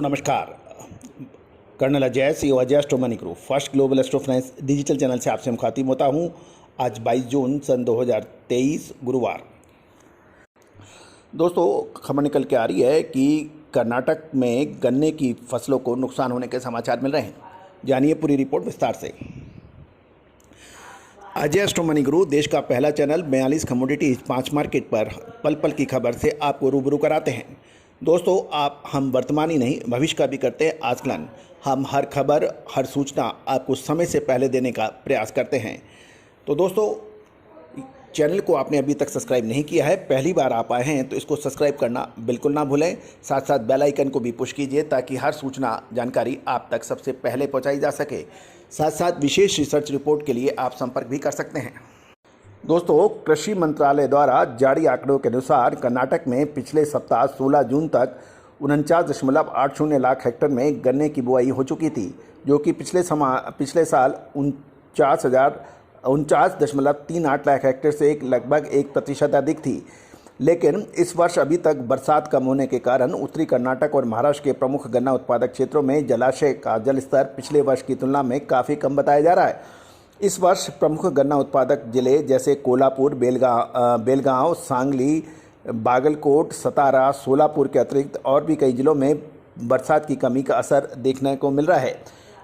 नमस्कार। Colonel Ajay CEO Ajay astro money group first global astro finance digital channel से आपसे मुखातिब होता हूं। आज 22 जून सन 2023 गुरुवार। दोस्तों, खबर निकल के आ रही है कि कर्नाटक में गन्ने की फसलों को नुकसान होने के समाचार मिल रहे हैं। जानिए पूरी रिपोर्ट विस्तार से। अजय एस्ट्रो मनी ग्रुप देश का पहला चैनल 42 कमोडिटीज 5 मार्केट पर पल पल की खबर से आपको रूबरू कराते हैं। दोस्तों, हम वर्तमान ही नहीं भविष्य का भी करते हैं आकलन। हम हर खबर हर सूचना आपको समय से पहले देने का प्रयास करते हैं। तो दोस्तों, चैनल को आपने अभी तक सब्सक्राइब नहीं किया है, पहली बार आप आए हैं तो इसको सब्सक्राइब करना बिल्कुल ना भूलें। साथ साथ बेल आइकन को भी पुश कीजिए ताकि हर सूचना जानकारी आप तक सबसे पहले पहुंचाई जा सके। साथ साथ विशेष रिसर्च रिपोर्ट के लिए आप संपर्क भी कर सकते हैं। दोस्तों, कृषि मंत्रालय द्वारा जारी आंकड़ों के अनुसार कर्नाटक में पिछले सप्ताह 16 जून तक 49.80 लाख हेक्टेयर में गन्ने की बुआई हो चुकी थी, जो कि पिछले साल 49.38 लाख हेक्टेयर से लगभग 1% अधिक थी। लेकिन इस वर्ष अभी तक बरसात कम होने के कारण उत्तरी कर्नाटक और महाराष्ट्र के प्रमुख गन्ना उत्पादक क्षेत्रों में जलाशय का जलस्तर पिछले वर्ष की तुलना में काफ़ी कम बताया जा रहा है। इस वर्ष प्रमुख गन्ना उत्पादक जिले जैसे कोल्हापुर, बेलगांव, सांगली, बागलकोट, सतारा, सोलापुर के अतिरिक्त और भी कई जिलों में बरसात की कमी का असर देखने को मिल रहा है।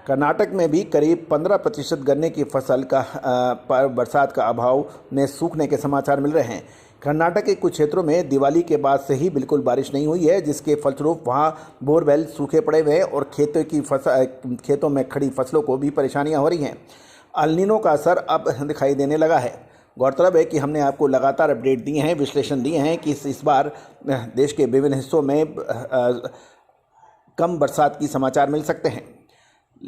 कर्नाटक में भी करीब 15% गन्ने की फसल पर बरसात का अभाव में सूखने के समाचार मिल रहे हैं। कर्नाटक के कुछ क्षेत्रों में दिवाली के बाद से ही बिल्कुल बारिश नहीं हुई है, जिसके फलस्वरूप वहां बोरवेल सूखे पड़े हुए हैं और खेतों में खड़ी फसलों को भी परेशानियां हो रही हैं। अल नीनो का असर अब दिखाई देने लगा है। गौरतलब है कि हमने आपको लगातार अपडेट दिए हैं, विश्लेषण दिए हैं कि इस बार देश के विभिन्न हिस्सों में कम बरसात की समाचार मिल सकते हैं।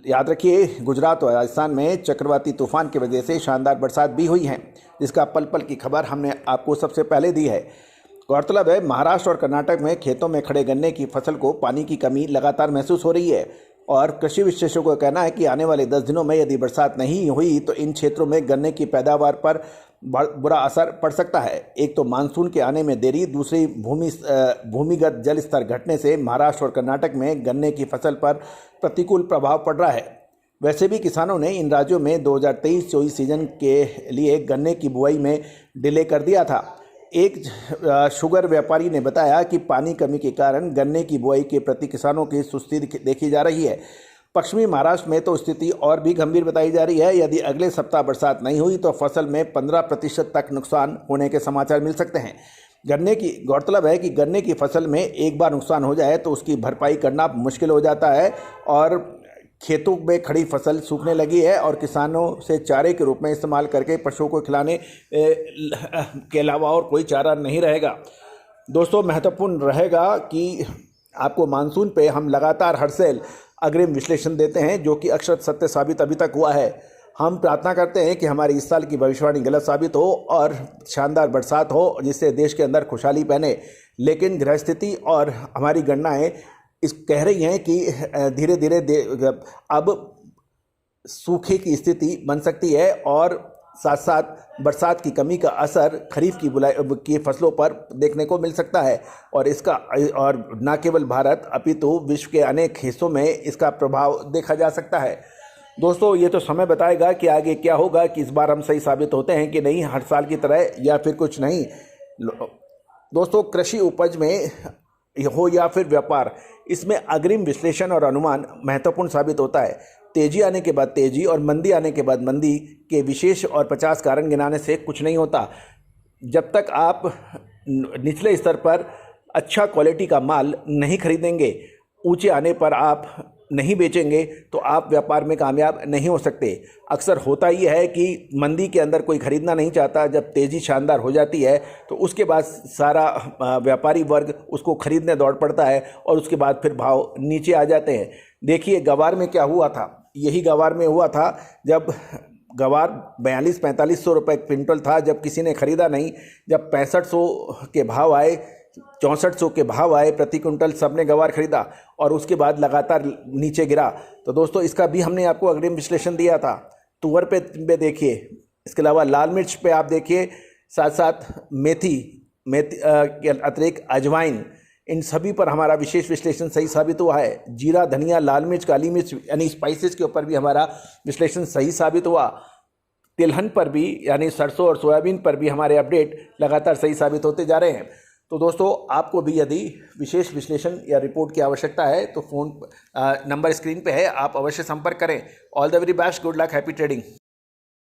याद रखिए, गुजरात और राजस्थान में चक्रवाती तूफान की वजह से शानदार बरसात भी हुई है, जिसका पल पल की खबर हमने आपको सबसे पहले दी है। गौरतलब है, महाराष्ट्र और कर्नाटक में खेतों में खड़े गन्ने की फसल को पानी की कमी लगातार महसूस हो रही है और कृषि विशेषज्ञों का कहना है कि आने वाले 10 दिनों में यदि बरसात नहीं हुई तो इन क्षेत्रों में गन्ने की पैदावार पर बुरा असर पड़ सकता है। एक तो मानसून के आने में देरी, दूसरी भूमिगत जल स्तर घटने से महाराष्ट्र और कर्नाटक में गन्ने की फसल पर प्रतिकूल प्रभाव पड़ रहा है। वैसे भी किसानों ने इन राज्यों में 2023-24 सीजन के लिए गन्ने की बुआई में डिले कर दिया था। एक शुगर व्यापारी ने बताया कि पानी कमी के कारण गन्ने की बुआई के प्रति किसानों की सुस्ती देखी जा रही है। पश्चिमी महाराष्ट्र में तो स्थिति और भी गंभीर बताई जा रही है। यदि अगले सप्ताह बरसात नहीं हुई तो फसल में 15% तक नुकसान होने के समाचार मिल सकते हैं। गौरतलब है कि गन्ने की फसल में एक बार नुकसान हो जाए तो उसकी भरपाई करना मुश्किल हो जाता है और खेतों में खड़ी फसल सूखने लगी है और किसानों से चारे के रूप में इस्तेमाल करके पशुओं को खिलाने के अलावा और कोई चारा नहीं रहेगा। दोस्तों, महत्वपूर्ण रहेगा कि आपको मानसून पे हम लगातार हर साल अग्रिम विश्लेषण देते हैं, जो कि अक्षर सत्य साबित अभी तक हुआ है। हम प्रार्थना करते हैं कि हमारी इस साल की भविष्यवाणी गलत साबित हो और शानदार बरसात हो, जिससे देश के अंदर खुशहाली पहने। लेकिन गृहस्थिति और हमारी गणनाएं कह रही हैं कि धीरे धीरे अब सूखे की स्थिति बन सकती है और साथ साथ बरसात की कमी का असर खरीफ की फसलों पर देखने को मिल सकता है और न केवल भारत अपितु विश्व के अनेक हिस्सों में इसका प्रभाव देखा जा सकता है। दोस्तों, ये तो समय बताएगा कि आगे क्या होगा, कि इस बार हम सही साबित होते हैं कि नहीं हर साल की तरह, या फिर कुछ नहीं। दोस्तों, कृषि उपज में हो या फिर व्यापार, इसमें अग्रिम विश्लेषण और अनुमान महत्वपूर्ण साबित होता है। तेजी आने के बाद तेजी और मंदी आने के बाद मंदी के विशेष और 50 कारण गिनाने से कुछ नहीं होता। जब तक आप निचले स्तर पर अच्छा क्वालिटी का माल नहीं खरीदेंगे, ऊंचे आने पर आप नहीं बेचेंगे, तो आप व्यापार में कामयाब नहीं हो सकते। अक्सर होता ही है कि मंदी के अंदर कोई खरीदना नहीं चाहता, जब तेज़ी शानदार हो जाती है तो उसके बाद सारा व्यापारी वर्ग उसको खरीदने दौड़ पड़ता है और उसके बाद फिर भाव नीचे आ जाते हैं। देखिए, गवार में क्या हुआ था, यही गवार में हुआ था जब गवार 42-4500 रुपये क्विंटल था, जब किसी ने खरीदा नहीं। जब 6500 के भाव आए, 6400 के भाव आए प्रति कुंटल, सबने गवार खरीदा और उसके बाद लगातार नीचे गिरा। तो दोस्तों, इसका भी हमने आपको अग्रिम विश्लेषण दिया था। तुअर पे देखिए, इसके अलावा लाल मिर्च पे आप देखिए, साथ साथ मेथी के अतिरिक्त अजवाइन, इन सभी पर हमारा विशेष विश्लेषण सही साबित हुआ है। जीरा, धनिया, लाल मिर्च, काली मिर्च यानी स्पाइसेस के ऊपर भी हमारा विश्लेषण सही साबित हुआ। तिलहन पर भी यानी सरसों और सोयाबीन पर भी हमारे अपडेट लगातार सही साबित होते जा रहे हैं। तो दोस्तों, आपको भी यदि विशेष विश्लेषण या रिपोर्ट की आवश्यकता है तो फ़ोन नंबर स्क्रीन पे है, आप अवश्य संपर्क करें। All the very best, good luck, happy trading.